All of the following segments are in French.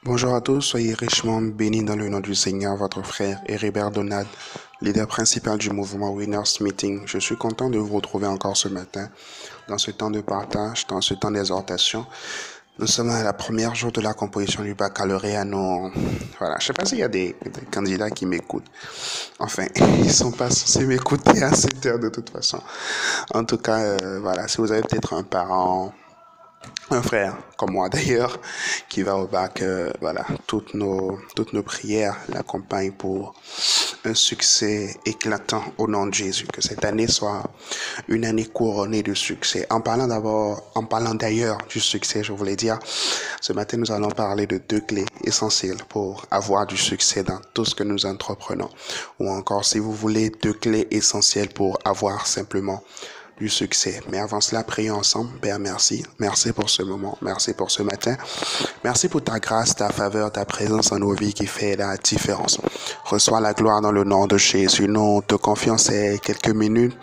Bonjour à tous, soyez richement bénis dans le nom du Seigneur, votre frère Héribert Donald, leader principal du mouvement Winners Meeting. Je suis content de vous retrouver encore ce matin dans ce temps de partage, dans ce temps d'exhortation. Nous sommes à la première jour de la composition du baccalauréat. Voilà, je ne sais pas s'il y a des candidats qui m'écoutent. Enfin, ils ne sont pas censés m'écouter à cette heure de toute façon. En tout cas, voilà, si vous avez peut-être un parent, un frère comme moi d'ailleurs, qui va au bac, voilà, toutes nos prières l'accompagnent pour un succès éclatant au nom de Jésus. Que cette année soit une année couronnée de succès. En parlant d'ailleurs du succès, je voulais dire, ce matin nous allons parler de 2 clés essentielles pour avoir du succès dans tout ce que nous entreprenons. Ou encore, si vous voulez, 2 clés essentielles pour avoir simplement du succès. Mais avant cela, prions ensemble. Père, merci. Merci pour ce moment. Merci pour ce matin. Merci pour ta grâce, ta faveur, ta présence dans nos vies qui fait la différence. Reçois la gloire dans le nom de Jésus. Nous te confions ces quelques minutes,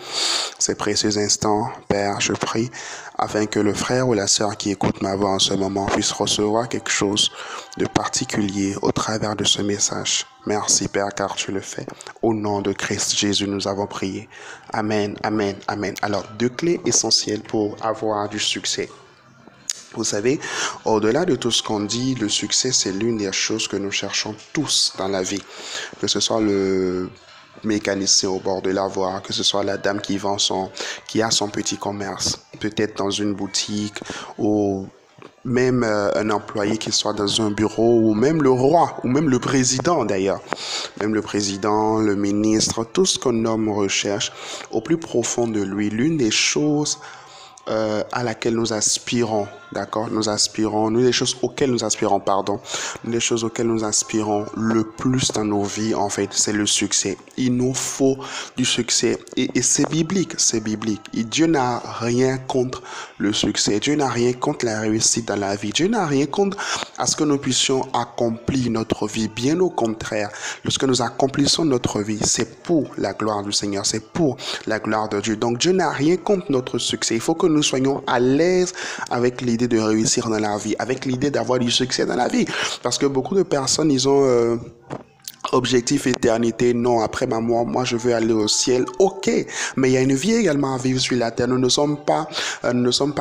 ces précieux instants. Père, je prie afin que le frère ou la sœur qui écoute ma voix en ce moment puisse recevoir quelque chose de particulier au travers de ce message. Merci Père, car tu le fais. Au nom de Christ Jésus, nous avons prié. Amen, amen, amen. Alors, 2 clés essentielles pour avoir du succès. Vous savez, au-delà de tout ce qu'on dit, le succès, c'est l'une des choses que nous cherchons tous dans la vie. Que ce soit le mécanicien au bord de la voie, que ce soit la dame qui a son petit commerce, peut-être dans une boutique, ou même un employé qui soit dans un bureau, ou même le roi, ou même le président d'ailleurs. Même le président, le ministre, tout ce qu'un homme recherche, au plus profond de lui, l'une des choses à laquelle nous aspirons, d'accord? Les choses auxquelles nous aspirons, les choses auxquelles nous aspirons le plus dans nos vies, en fait, c'est le succès. Il nous faut du succès. Et c'est biblique, c'est biblique. Et Dieu n'a rien contre le succès. Dieu n'a rien contre la réussite dans la vie. Dieu n'a rien contre à ce que nous puissions accomplir notre vie. Bien au contraire, lorsque nous accomplissons notre vie, c'est pour la gloire du Seigneur, c'est pour la gloire de Dieu. Donc Dieu n'a rien contre notre succès. Il faut que nous soyons à l'aise avec l'idée de réussir dans la vie, avec l'idée d'avoir du succès dans la vie. Parce que beaucoup de personnes, ils ont objectif éternité, non, après ma mort, moi je veux aller au ciel, ok, mais il y a une vie également à vivre sur la terre. Nous ne sommes pas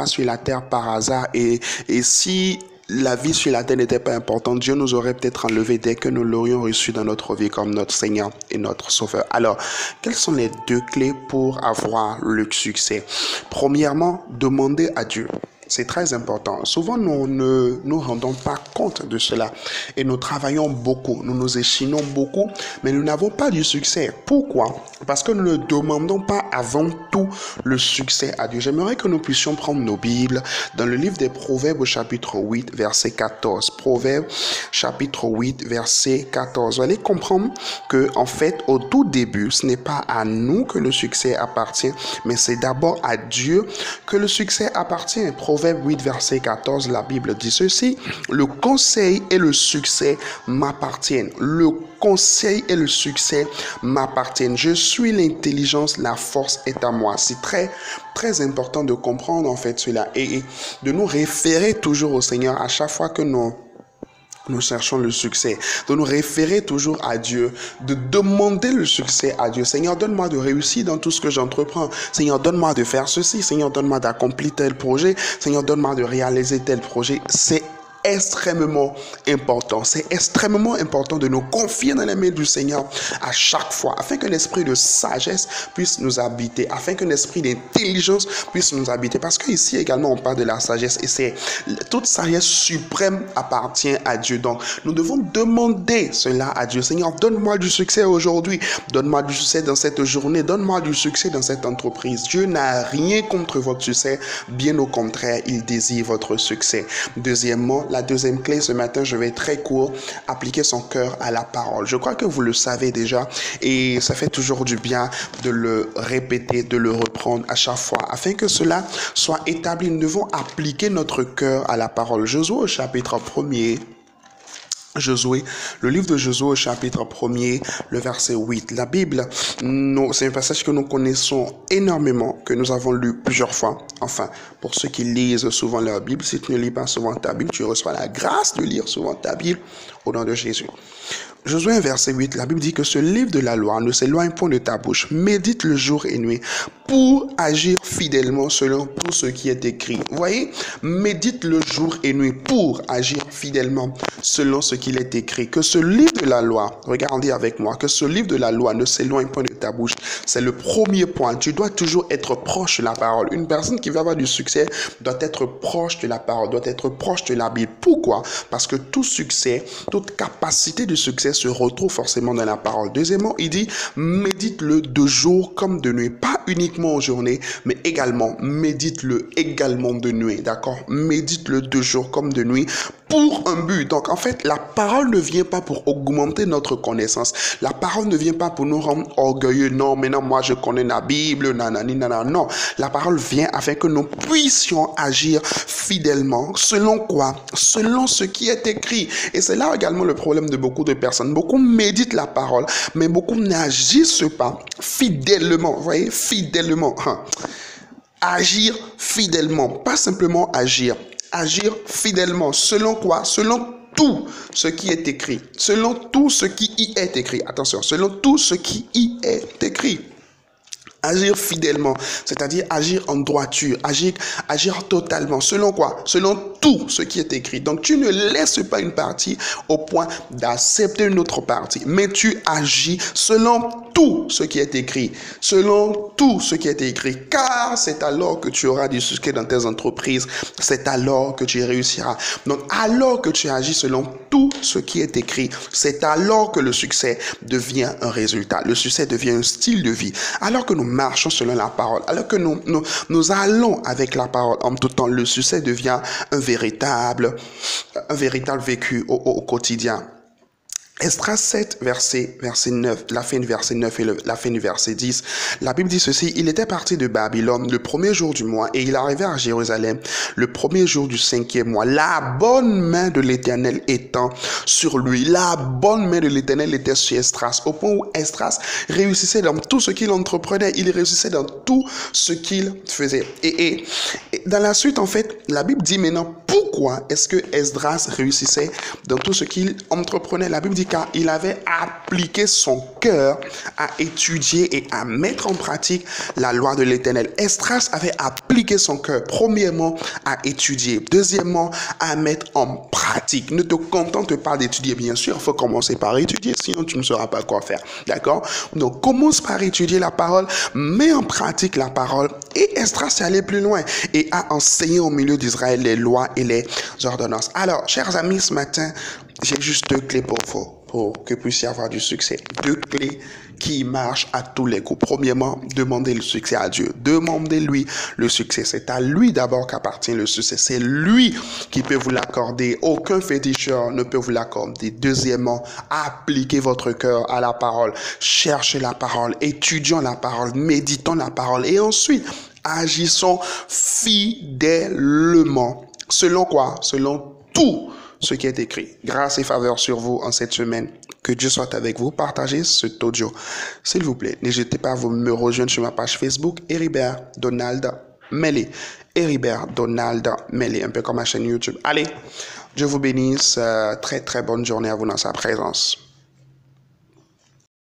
sur la terre par hasard, et si la vie sur la terre n'était pas importante, Dieu nous aurait peut-être enlevé dès que nous l'aurions reçu dans notre vie comme notre Seigneur et notre Sauveur. Alors, quelles sont les 2 clés pour avoir le succès? Premièrement, demander à Dieu. C'est très important. Souvent, nous ne nous rendons pas compte de cela et nous travaillons beaucoup, nous nous échinons beaucoup, mais nous n'avons pas du succès. Pourquoi? Parce que nous ne demandons pas avant tout le succès à Dieu. J'aimerais que nous puissions prendre nos Bibles dans le livre des Proverbes au chapitre 8, verset 14. Proverbes, chapitre 8, verset 14. Vous allez comprendre que, en fait, au tout début, ce n'est pas à nous que le succès appartient, mais c'est d'abord à Dieu que le succès appartient. Proverbe 8, verset 14, la Bible dit ceci: le conseil et le succès m'appartiennent. Le conseil et le succès m'appartiennent. Je suis l'intelligence, la force est à moi. C'est très, très important de comprendre en fait cela et de nous référer toujours au Seigneur à chaque fois que nous cherchons le succès, de nous référer toujours à Dieu, de demander le succès à Dieu. Seigneur, donne-moi de réussir dans tout ce que j'entreprends. Seigneur, donne-moi de faire ceci. Seigneur, donne-moi d'accomplir tel projet. Seigneur, donne-moi de réaliser tel projet. C'est extrêmement important. C'est extrêmement important de nous confier dans les mains du Seigneur à chaque fois, afin qu'un esprit de sagesse puisse nous habiter, afin qu'un esprit d'intelligence puisse nous habiter. Parce qu'ici également, on parle de la sagesse et c'est toute sagesse suprême appartient à Dieu. Donc, nous devons demander cela à Dieu. Seigneur, donne-moi du succès aujourd'hui. Donne-moi du succès dans cette journée. Donne-moi du succès dans cette entreprise. Dieu n'a rien contre votre succès. Bien au contraire, il désire votre succès. Deuxièmement, la deuxième clé, ce matin, je vais être très court, appliquer son cœur à la parole. Je crois que vous le savez déjà et ça fait toujours du bien de le répéter, de le reprendre à chaque fois. Afin que cela soit établi, nous devons appliquer notre cœur à la parole. Josué au chapitre 1er, Josué, le livre de Josué au chapitre 1er, le verset 8. La Bible, c'est un passage que nous connaissons énormément, que nous avons lu plusieurs fois. Enfin, pour ceux qui lisent souvent leur Bible, si tu ne lis pas souvent ta Bible, tu reçois la grâce de lire souvent ta Bible au nom de Jésus. Josué 1, verset 8, la Bible dit que ce livre de la loi ne s'éloigne point de ta bouche. Médite le jour et nuit pour agir fidèlement selon tout ce qui est écrit. Vous voyez, médite le jour et nuit pour agir fidèlement selon ce qu'il est écrit. Que ce livre de la loi, regardez avec moi, que ce livre de la loi ne s'éloigne point de ta bouche. C'est le premier point. Tu dois toujours être proche de la parole. Une personne qui va avoir du succès doit être proche de la parole, doit être proche de la Bible. Pourquoi? Parce que tout succès, toute capacité de succès se retrouve forcément dans la parole. Deuxièmement, il dit, médite-le de jour comme de nuit. Pas uniquement en journée, mais également, médite-le également de nuit. D'accord? Médite-le de jour comme de nuit pour un but. Donc, en fait, la parole ne vient pas pour augmenter notre connaissance. La parole ne vient pas pour nous rendre orgueilleux. Non, maintenant, moi, je connais la Bible, nanani, nanana. Non, la parole vient afin que nous puissions agir fidèlement. Selon quoi? Selon ce qui est écrit. Et c'est là également le problème de beaucoup de personnes. Beaucoup méditent la parole, mais beaucoup n'agissent pas fidèlement. Vous voyez, fidèlement. Agir fidèlement, pas simplement agir. Agir fidèlement. Selon quoi? Selon tout ce qui est écrit. Selon tout ce qui y est écrit. Attention, selon tout ce qui y est écrit. Agir fidèlement, c'est-à-dire agir en droiture, agir totalement. Selon quoi? Selon tout ce qui est écrit. Donc, tu ne laisses pas une partie au point d'accepter une autre partie, mais tu agis selon tout ce qui est écrit. Selon tout ce qui est écrit. Car c'est alors que tu auras du succès dans tes entreprises. C'est alors que tu réussiras. Donc, alors que tu agis selon tout ce qui est écrit, c'est alors que le succès devient un résultat. Le succès devient un style de vie. Alors que nous marchons selon la parole, alors que nous allons avec la parole en tout temps, le succès devient un véritable vécu au quotidien. Esdras 7, verset 9, la fin du verset 9 et la fin du verset 10, la Bible dit ceci, il était parti de Babylone le premier jour du mois et il arrivait à Jérusalem le premier jour du 5e mois. La bonne main de l'Éternel étant sur lui, la bonne main de l'Éternel était sur Esdras, au point où Esdras réussissait dans tout ce qu'il entreprenait, il réussissait dans tout ce qu'il faisait. Et dans la suite, en fait, la Bible dit maintenant, pourquoi est-ce que Esdras réussissait dans tout ce qu'il entreprenait? La Bible dit car il avait appliqué son cœur à étudier et à mettre en pratique la loi de l'Éternel. Esdras avait appliqué son cœur, premièrement, à étudier. Deuxièmement, à mettre en pratique. Ne te contente pas d'étudier, bien sûr. Il faut commencer par étudier, sinon tu ne sauras pas quoi faire. D'accord? Donc, commence par étudier la parole, mets en pratique la parole. Et Esdras est allé plus loin et a enseigné au milieu d'Israël les lois et les ordonnances. Alors, chers amis, ce matin, j'ai juste 2 clés pour vous, pour que vous puissiez avoir du succès. 2 clés qui marchent à tous les coups. Premièrement, demandez le succès à Dieu. Demandez-lui le succès. C'est à lui d'abord qu'appartient le succès. C'est lui qui peut vous l'accorder. Aucun féticheur ne peut vous l'accorder. Deuxièmement, appliquez votre cœur à la parole. Cherchez la parole. Étudions la parole. Méditons la parole. Et ensuite, agissons fidèlement. Selon quoi? Selon tout ce qui est écrit. Grâce et faveur sur vous en cette semaine. Que Dieu soit avec vous. Partagez cet audio. S'il vous plaît, n'hésitez pas à vous me rejoindre sur ma page Facebook, Heribert Donald Mêlé. Heribert Donald Mêlé, un peu comme ma chaîne YouTube. Allez, Dieu vous bénisse. Très, très bonne journée à vous dans sa présence.